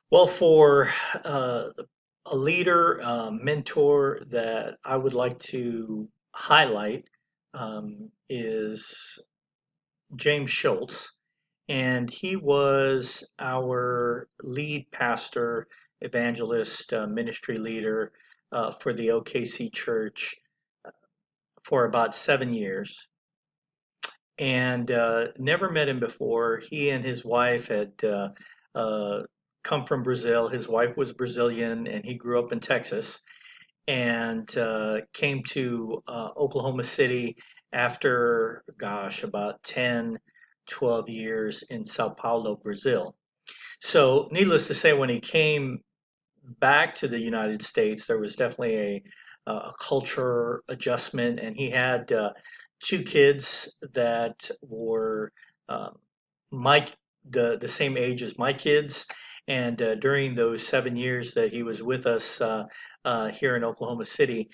Well, for uh, a leader, mentor that I would like to highlight is James Shults, and he was our lead pastor, evangelist, ministry leader for the OKC Church for about 7 years. And never met him before. He and his wife had uh, come from Brazil. His wife was Brazilian, and he grew up in Texas and came to Oklahoma City after, gosh, about 10, 12 years in Sao Paulo, Brazil. So, needless to say, when he came back to the United States, there was definitely a culture adjustment, and he had two kids that were um, my the same age as my kids. And during those 7 years that he was with us here in Oklahoma City,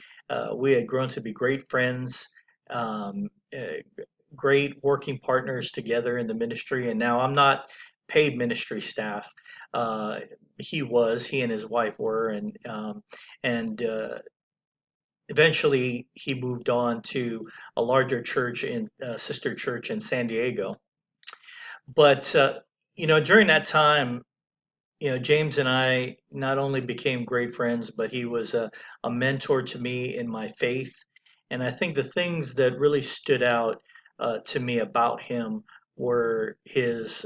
we had grown to be great friends, um, uh, great working partners together in the ministry. And now I'm not paid ministry staff. Uh, he and his wife were, and eventually he moved on to a larger church in sister church in San Diego. But during that time, James and I not only became great friends, but he was a mentor to me in my faith. And I think the things that really stood out to me about him were his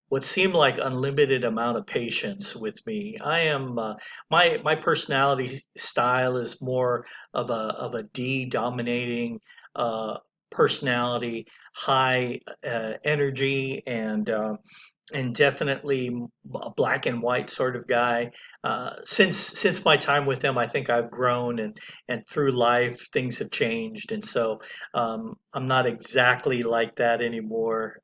what seemed like unlimited amount of patience with me. I am my personality style is more of a D dominating personality, high energy, and definitely a black and white sort of guy. Since my time with him, I think I've grown, and through life things have changed, and so I'm not exactly like that anymore.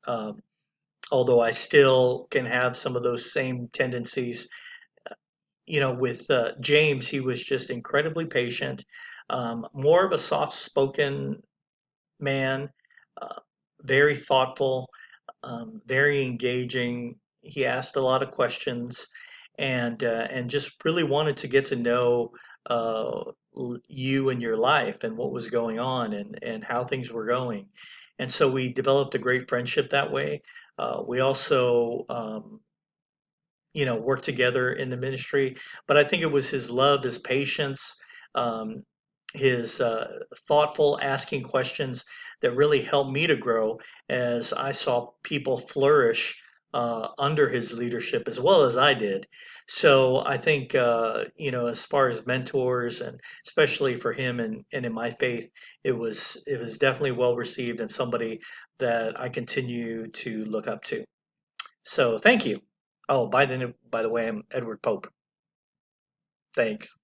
Although I still can have some of those same tendencies. With James, he was just incredibly patient, more of a soft-spoken man, uh, very thoughtful, very engaging. He asked a lot of questions, and just really wanted to get to know you and your life and what was going on and how things were going. And so we developed a great friendship that way. We also work together in the ministry. But I think it was his love, his patience, um, his thoughtful asking questions that really helped me to grow as I saw people flourish under his leadership as well as I did. So I think, as far as mentors and especially for him and in my faith, it was definitely well received and somebody that I continue to look up to. So thank you. Oh, by the way, I'm Edward Pope. Thanks.